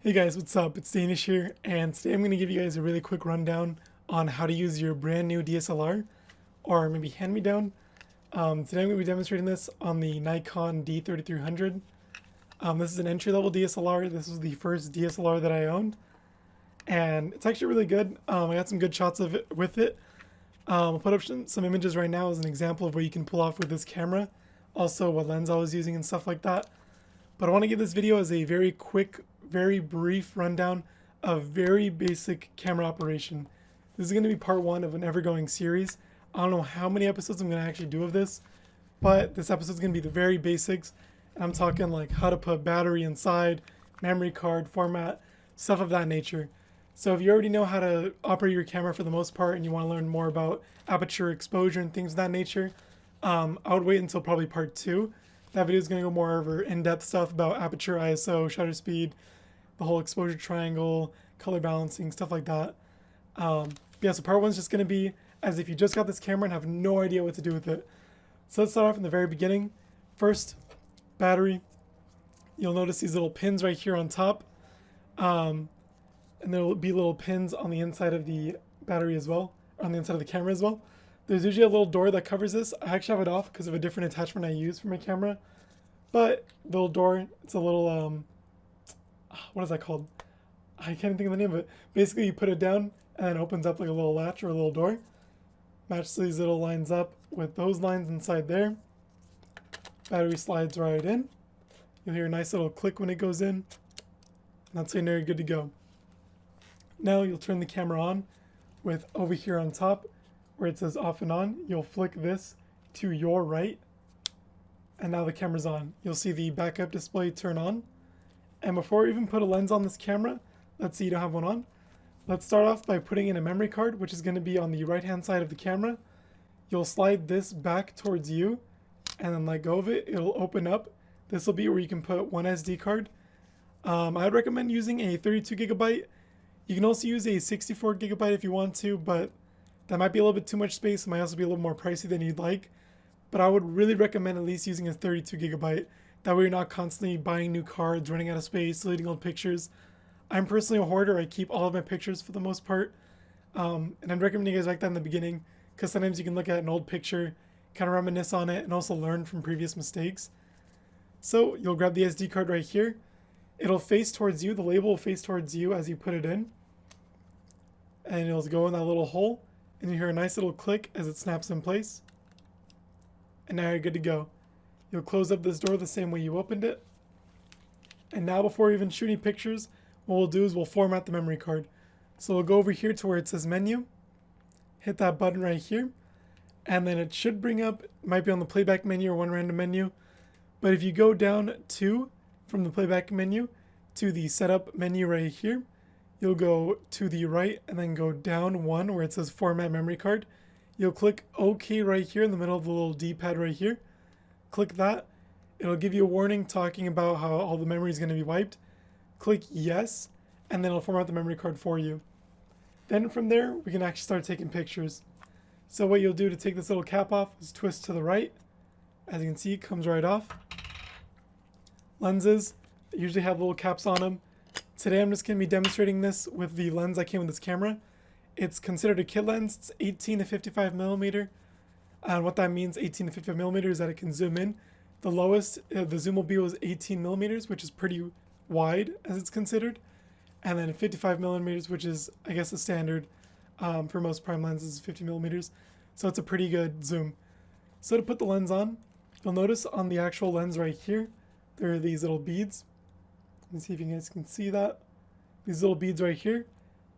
Hey guys, what's up? It's Danish here, and today I'm going to give you guys a really quick rundown on how to use your brand new DSLR, or maybe hand-me-down. Today I'm going to be demonstrating this on the Nikon D3300. This is an entry-level DSLR. This was the first DSLR that I owned, and it's actually really good. I got some good shots of it with it. I'll put up some images right now as an example of what you can pull off with this camera, also what lens I was using and stuff like that. But I want to give this video as a very quick, very brief rundown of very basic camera operation. This is going to be part one of an ever-going series. I don't know how many episodes I'm going to actually do of this, but this episode is going to be the very basics. And I'm talking like how to put battery inside, memory card, format, stuff of that nature. So if you already know how to operate your camera for the most part and you want to learn more about aperture, exposure, and things of that nature, I would wait until probably part two. That video is going to go more over in-depth stuff about aperture, ISO, shutter speed, the whole exposure triangle, color balancing, stuff like that. Yeah, so part one's just going to be as if you just got this camera and have no idea what to do with it. So let's start off from the very beginning. First, battery. You'll notice these little pins right here on top. And there will be little pins on the inside of the battery as well, on the inside of the camera as well. There's usually a little door that covers this. I actually have it off because of a different attachment I use for my camera. But the little door, it's a little, what is that called? I can't think of the name of it. Basically, you put it down and it opens up like a little latch or a little door. Match these little lines up with those lines inside there. Battery slides right in. You'll hear a nice little click when it goes in. And that's when you're good to go. Now you'll turn the camera on with over here on top where it says off and on. You'll flick this to your right and now the camera's on. You'll see the backup display turn on. And before we even put a lens on this camera, let's say you don't have one on, let's start off by putting in a memory card, which is going to be on the right hand side of the camera. You'll slide this back towards you and then let go of it. It'll open up. This will be where you can put one SD card. I'd recommend using a 32 gigabyte. You can also use a 64 gigabyte if you want to, but that might be a little bit too much space. It might also be a little more pricey than you'd like. But I would really recommend at least using a 32 gigabyte. That way you're not constantly buying new cards, running out of space, deleting old pictures. I'm personally a hoarder. I keep all of my pictures for the most part. And I'd recommend you guys like that in the beginning because sometimes you can look at an old picture, kind of reminisce on it, and also learn from previous mistakes. So you'll grab the SD card right here. It'll face towards you. The label will face towards you as you put it in. And it'll go in that little hole. And you hear a nice little click as it snaps in place. And now you're good to go. You'll close up this door the same way you opened it. And now before even shooting pictures, what we'll do is we'll format the memory card. So we'll go over here to where it says menu. Hit that button right here. And then it should bring up, it might be on the playback menu or one random menu. But if you go down from the playback menu to the setup menu right here, you'll go to the right and then go down one where it says format memory card. You'll click OK right here in the middle of the little D-pad right here. Click that. It'll give you a warning talking about how all the memory is going to be wiped. Click yes, and then it'll format the memory card for you. Then from there, we can actually start taking pictures. So what you'll do to take this little cap off is twist to the right. As you can see, it comes right off. Lenses usually have little caps on them. Today I'm just going to be demonstrating this with the lens that came with this camera. It's considered a kit lens. It's 18 to 55 millimeter. And what that means, 18 to 55 millimeters, is that it can zoom in. The lowest the zoom will be was 18 millimeters, which is pretty wide as it's considered. And then 55 millimeters, which is, I guess, the standard for most prime lenses, 50 millimeters. So it's a pretty good zoom. So to put the lens on, you'll notice on the actual lens right here, there are these little beads. Let's see if you guys can see that. These little beads right here.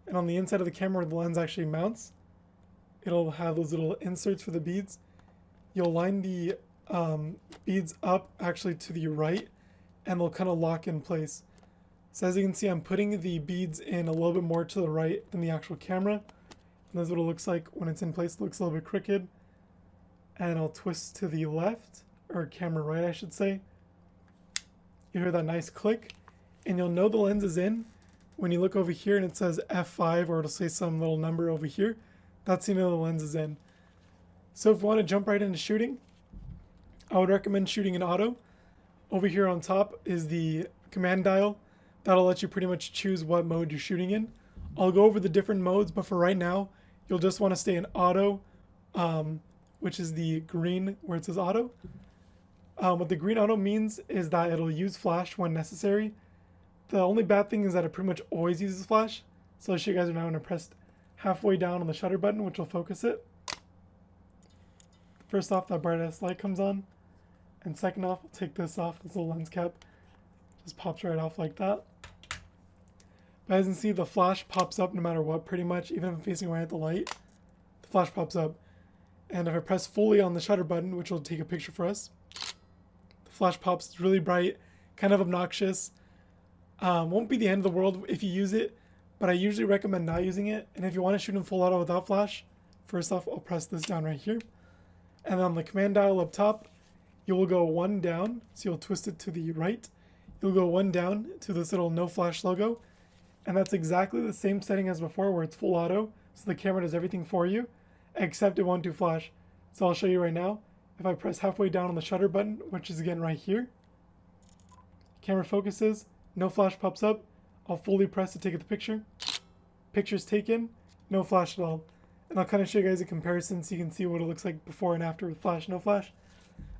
And on the inside of the camera where the lens actually mounts, it'll have those little inserts for the beads. You'll line the beads up actually to the right and they'll kind of lock in place. So as you can see, I'm putting the beads in a little bit more to the right than the actual camera. And that's what it looks like when it's in place. It looks a little bit crooked. And I'll twist to the left, or camera right I should say. You hear that nice click. And you'll know the lens is in when you look over here and it says F5 or it'll say some little number over here. That's how you know the lens is in. So if you want to jump right into shooting, I would recommend shooting in auto. Over here on top is the command dial. That'll let you pretty much choose what mode you're shooting in. I'll go over the different modes, but for right now, you'll just want to stay in auto, which is the green where it says auto. What the green auto means is that it'll use flash when necessary. The only bad thing is that it pretty much always uses flash. So I'll show you guys now when I press halfway down on the shutter button, which will focus it. First off, that brightest light comes on. And second off, we'll take this off, this little lens cap. Just pops right off like that. But as you can see, the flash pops up no matter what, pretty much. Even if I'm facing right at the light, the flash pops up. And if I press fully on the shutter button, which will take a picture for us, the flash pops. It's really bright, kind of obnoxious. Won't be the end of the world if you use it, but I usually recommend not using it. And if you want to shoot in full auto without flash, first off, I'll press this down right here. And then on the command dial up top, you will go one down, so you'll twist it to the right. You'll go one down to this little no flash logo. And that's exactly the same setting as before where it's full auto, so the camera does everything for you, except it won't do flash. So I'll show you right now. If I press halfway down on the shutter button, which is again right here, camera focuses, no flash pops up. I'll fully press to take the picture. Picture's taken, no flash at all. And I'll kind of show you guys a comparison so you can see what it looks like before and after with flash, no flash.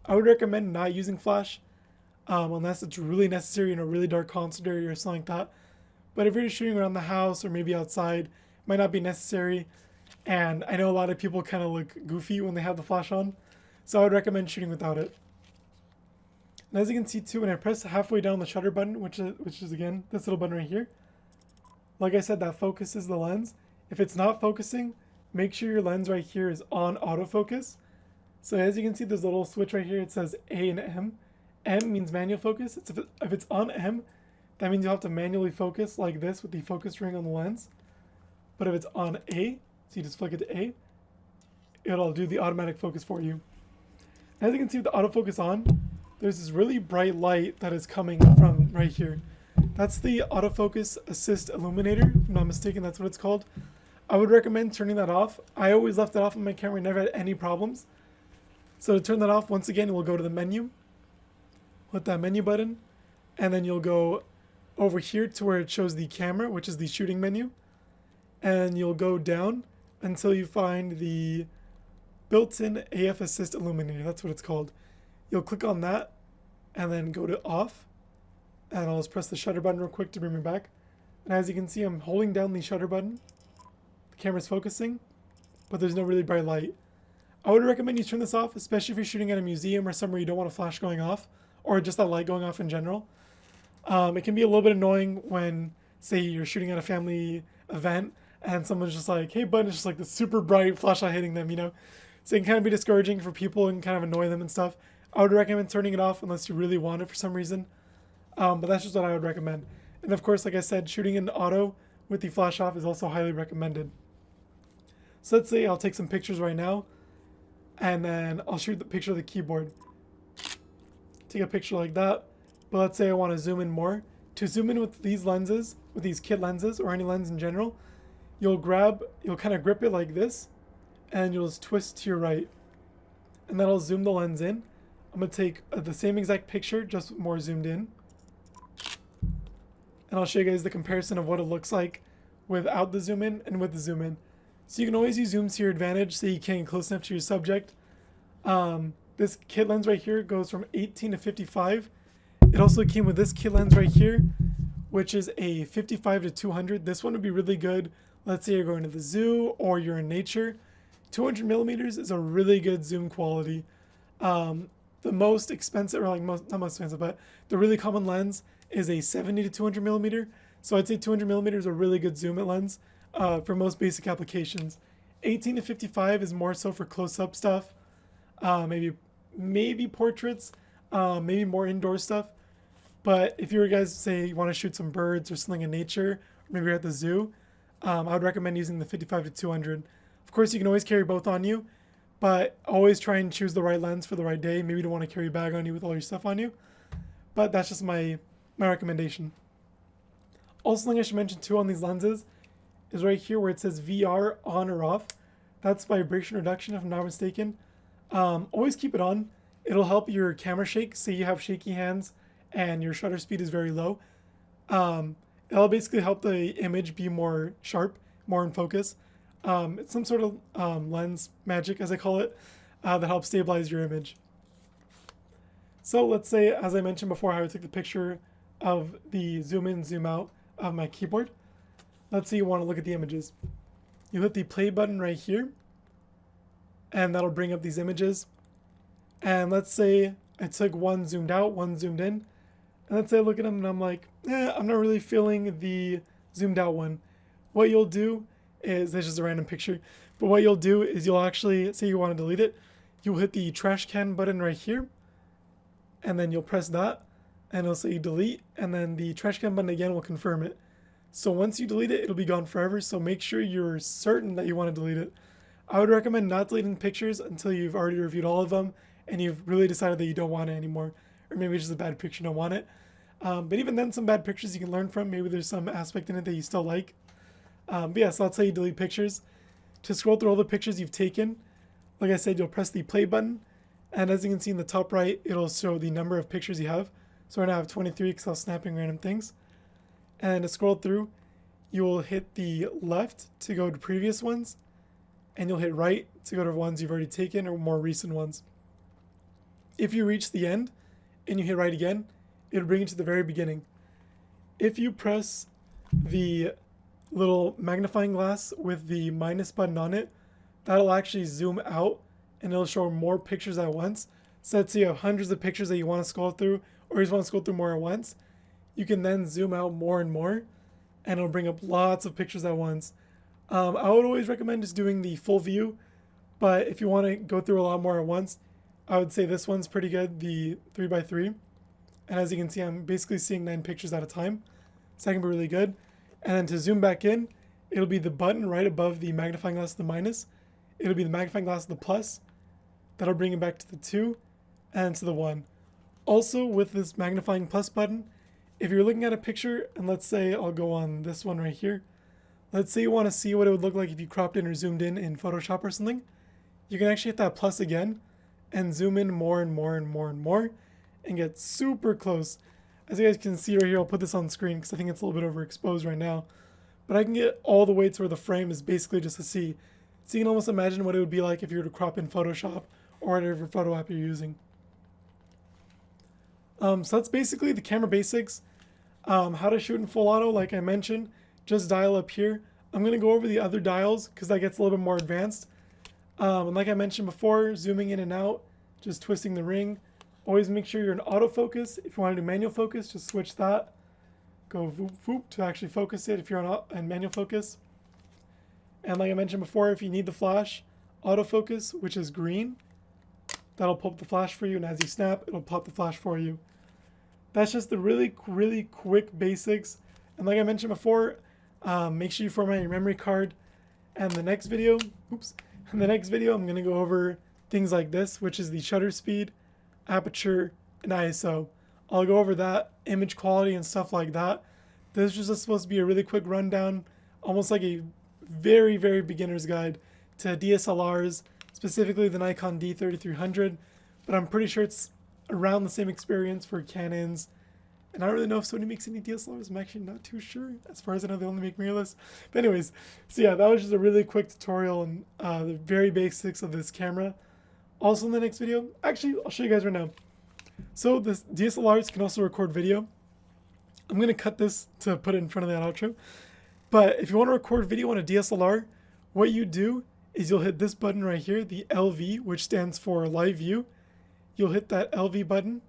I would recommend not using flash unless it's really necessary in a really dark concert area or something like that. But if you're just shooting around the house or maybe outside, it might not be necessary. And I know a lot of people kind of look goofy when they have the flash on. So I would recommend shooting without it. And as you can see too, when I press halfway down the shutter button, which is again, this little button right here, like I said, that focuses the lens. If it's not focusing, make sure your lens right here is on autofocus. So as you can see, there's a little switch right here. It says A and M. M means manual focus. If it's on M, that means you'll have to manually focus like this with the focus ring on the lens. But if it's on A, so you just flick it to A, it'll do the automatic focus for you. As you can see with the autofocus on, there's this really bright light that is coming from right here. That's the autofocus assist illuminator. If I'm not mistaken, that's what it's called. I would recommend turning that off. I always left it off on my camera, never had any problems. So to turn that off, once again, we'll go to the menu, hit that menu button, and then you'll go over here to where it shows the camera, which is the shooting menu, and you'll go down until you find the built-in AF Assist Illuminator. That's what it's called. You'll click on that and then go to off, and I'll just press the shutter button real quick to bring me back. And as you can see, I'm holding down the shutter button. The camera's focusing, but there's no really bright light. I would recommend you turn this off, especially if you're shooting at a museum or somewhere you don't want a flash going off, or just that light going off in general. It can be a little bit annoying when, say, you're shooting at a family event and someone's just like, hey bud, it's just like the super bright flashlight hitting them, you know? So it can kind of be discouraging for people and kind of annoy them and stuff. I would recommend turning it off unless you really want it for some reason. But that's just what I would recommend. And of course, like I said, shooting in auto with the flash off is also highly recommended. So let's say I'll take some pictures right now, and then I'll shoot the picture of the keyboard. Take a picture like that. But let's say I want to zoom in more. To zoom in with these lenses, with these kit lenses, or any lens in general, you'll kind of grip it like this, and you'll just twist to your right. And that'll zoom the lens in. I'm going to take the same exact picture, just more zoomed in. And I'll show you guys the comparison of what it looks like without the zoom in and with the zoom in. So you can always use zooms to your advantage so you can't get close enough to your subject. This kit lens right here goes from 18 to 55. It also came with this kit lens right here, which is a 55 to 200. This one would be really good. Let's say you're going to the zoo or you're in nature. 200 millimeters is a really good zoom quality. The most expensive, or like not most expensive, but the really common lens is a 70 to 200 millimeter. So I'd say 200 millimeters is a really good zoom lens for most basic applications. 18 to 55 is more so for close-up stuff, maybe portraits, maybe more indoor stuff. But if you guys say you want to shoot some birds or something in nature, or maybe you're at the zoo, I would recommend using the 55 to 200. Of course, you can always carry both on you, but always try and choose the right lens for the right day. Maybe you don't want to carry a bag on you with all your stuff on you, but that's just my recommendation. Also, something I should mention too on these lenses is right here where it says VR on or off. That's vibration reduction, if I'm not mistaken. Always keep it on. It'll help your camera shake. Say you have shaky hands and your shutter speed is very low. It'll basically help the image be more sharp, more in focus. It's some sort of lens magic, as I call it, that helps stabilize your image. So let's say, as I mentioned before, how I took the picture of the zoom in, zoom out of my keyboard. Let's say you want to look at the images. You hit the play button right here, and that'll bring up these images. And let's say I took one zoomed out, one zoomed in, and let's say I look at them and I'm like, I'm not really feeling the zoomed out one. What you'll do is, that's just a random picture, but what you'll do is you'll actually, say you want to delete it, you'll hit the trash can button right here, and then you'll press that, and it'll say delete, and then the trash can button again will confirm it. So once you delete it, it'll be gone forever, so make sure you're certain that you want to delete it. I would recommend not deleting pictures until you've already reviewed all of them, and you've really decided that you don't want it anymore, or maybe it's just a bad picture, you don't want it. But even then, some bad pictures you can learn from. Maybe there's some aspect in it that you still like. But yeah, so that's how you delete pictures. To scroll through all the pictures you've taken, like I said, you'll press the play button, and as you can see in the top right, it'll show the number of pictures you have. So right now I have 23 because I was snapping random things. And to scroll through, you will hit the left to go to previous ones, and you'll hit right to go to ones you've already taken or more recent ones. If you reach the end and you hit right again, it'll bring you to the very beginning. If you press the little magnifying glass with the minus button on it, that'll actually zoom out and it'll show more pictures at once. So let's say you have hundreds of pictures that you want to scroll through, or you just want to scroll through more at once. You can then zoom out more and more, and it'll bring up lots of pictures at once. I would always recommend just doing the full view, but if you want to go through a lot more at once, I would say this one's pretty good, the 3x3. And as you can see, I'm basically seeing 9 pictures at a time. So that can be really good. And then to zoom back in, it'll be the button right above the magnifying glass, the minus. It'll be the magnifying glass, the plus. That'll bring it back to the 2 and to the 1. Also, with this magnifying plus button, if you're looking at a picture, and let's say I'll go on this one right here. Let's say you want to see what it would look like if you cropped in or zoomed in Photoshop or something. You can actually hit that plus again and zoom in more and more and more and more and get super close. As you guys can see right here, I'll put this on screen because I think it's a little bit overexposed right now. But I can get all the way to where the frame is basically just a C. So you can almost imagine what it would be like if you were to crop in Photoshop or whatever photo app you're using. So that's basically the camera basics. How to shoot in full auto, like I mentioned, just dial up here. I'm going to go over the other dials because that gets a little bit more advanced. And like I mentioned before, zooming in and out, just twisting the ring. Always make sure you're in autofocus. If you want to do manual focus, just switch that. Go voop voop to actually focus it if you're on manual focus. And like I mentioned before, if you need the flash, autofocus, which is green, that'll pop the flash for you. And as you snap, it'll pop the flash for you. That's just the really quick basics. And like I mentioned before, make sure you format your memory card. And the next video, in the next video, I'm going to go over things like this, which is the shutter speed, aperture, and ISO. I'll go over that, image quality, and stuff like that. This was just supposed to be a really quick rundown, almost like a very beginner's guide to DSLRs, specifically the Nikon D3300. But I'm pretty sure it's around the same experience for Canons. And I don't really know if Sony makes any DSLRs. I'm actually not too sure. As far as I know, they only make mirrorless. But anyways, so yeah, that was just a really quick tutorial on the very basics of this camera. Also in the next video, actually, I'll show you guys right now. So this DSLRs can also record video. I'm going to cut this to put it in front of that outro. But if you want to record video on a DSLR, what you do is you'll hit this button right here, the LV, which stands for live view. You'll hit that LV button.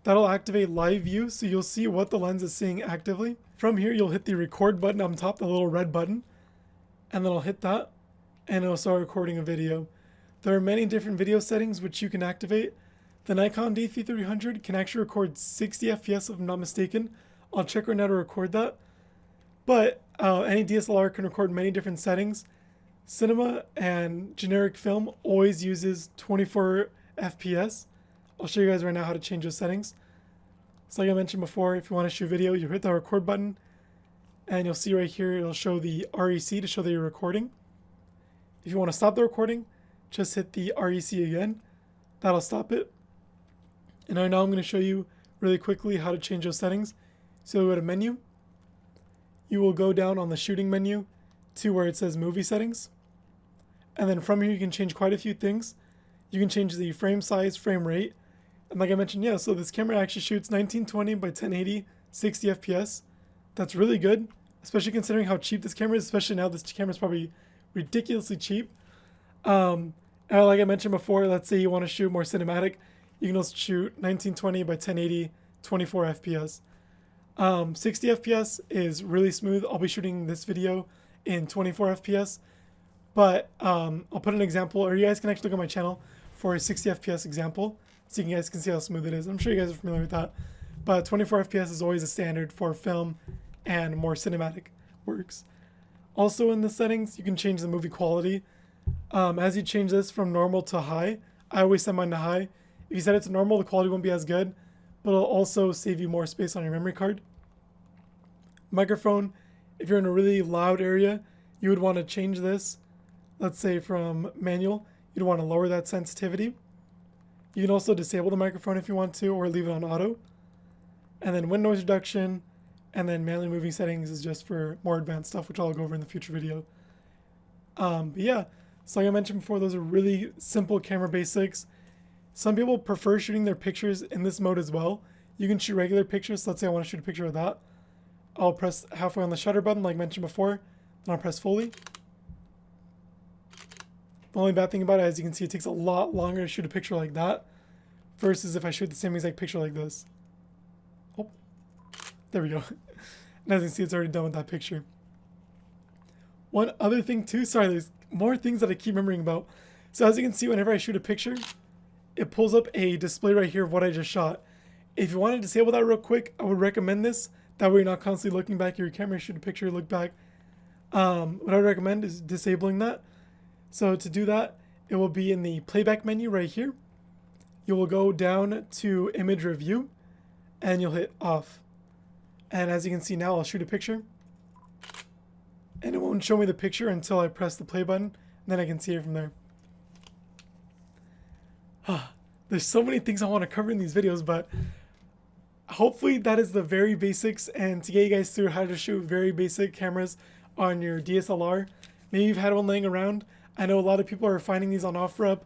That'll activate live view, so you'll see what the lens is seeing actively. From here, you'll hit the record button on top, the little red button, and then I'll hit that, and it'll start recording a video. There are many different video settings which you can activate. The Nikon D3300 can actually record 60 FPS if I'm not mistaken. I'll check right now to record that. But any DSLR can record many different settings. Cinema and generic film always uses 24 FPS. I'll show you guys right now how to change those settings. So like I mentioned before, if you want to shoot video, you hit the record button, and you'll see right here, it'll show the REC to show that you're recording. If you want to stop the recording, just hit the REC again. That'll stop it. And right now I'm going to show you really quickly how to change those settings. So you'll go to menu. You will go down on the shooting menu to where it says movie settings. And then from here you can change quite a few things. You can change the frame size, frame rate. And like I mentioned, yeah, so this camera actually shoots 1920 by 1080, 60 FPS. That's really good, especially considering how cheap this camera is, especially now this camera is probably ridiculously cheap. And like I mentioned before, let's say you want to shoot more cinematic, you can also shoot 1920 by 1080, 24 FPS. 60 FPS is really smooth. I'll be shooting this video in 24 FPS, but I'll put an example, or you guys can actually look at my channel for a 60 FPS example, so you guys can see how smooth it is. I'm sure you guys are familiar with that, but 24 FPS is always a standard for film and more cinematic works. Also in the settings, you can change the movie quality. As you change this from normal to high, I always set mine to high. If you set it to normal, the quality won't be as good, but it'll also save you more space on your memory card. Microphone, if you're in a really loud area, you would want to change this, let's say from manual, you'd want to lower that sensitivity. You can also disable the microphone if you want to, or leave it on auto. And then wind noise reduction, and then manually moving settings is just for more advanced stuff, which I'll go over in the future video. But yeah, so like I mentioned before, those are really simple camera basics. Some people prefer shooting their pictures in this mode as well. You can shoot regular pictures. So let's say I want to shoot a picture of that. I'll press halfway on the shutter button, like mentioned before, then I'll press fully. The only bad thing about it, as you can see, it takes a lot longer to shoot a picture like that versus if I shoot the same exact picture like this. Oh, there we go. And as you can see, it's already done with that picture. One other thing too, sorry, there's more things that I keep remembering about. So as you can see, whenever I shoot a picture, it pulls up a display right here of what I just shot. If you want to disable that real quick, I would recommend this. That way you're not constantly looking back at your camera, shoot a picture, look back. What I would recommend is disabling that. So to do that, it will be in the playback menu right here. You will go down to image review and you'll hit off. And as you can see now, I'll shoot a picture. And it won't show me the picture until I press the play button. And then I can see it from there. There's so many things I want to cover in these videos, but hopefully that is the very basics, and to get you guys through how to shoot very basic cameras on your DSLR. Maybe you've had one laying around. I know a lot of people are finding these on OfferUp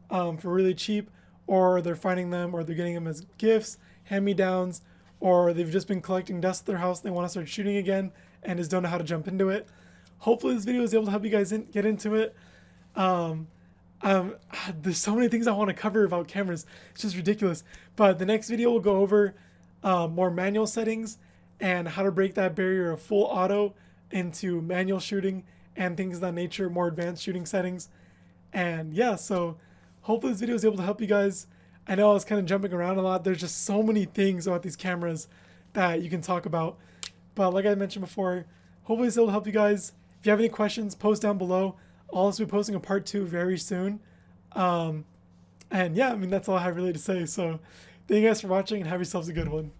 for really cheap, or they're finding them, or they're getting them as gifts, hand-me-downs, or they've just been collecting dust at their house. They want to start shooting again and just don't know how to jump into it. Hopefully this video is able to help you guys get into it. There's so many things I want to cover about cameras. It's just ridiculous. But the next video will go over more manual settings and how to break that barrier of full auto into manual shooting and things of that nature, more advanced shooting settings. And yeah, so hopefully this video is able to help you guys. I know I was kind of jumping around a lot. There's just so many things about these cameras that you can talk about. But like I mentioned before, hopefully it's able to help you guys. If you have any questions, post down below. I'll also be posting a part 2 very soon. And yeah, I mean, that's all I have really to say. So thank you guys for watching and have yourselves a good one.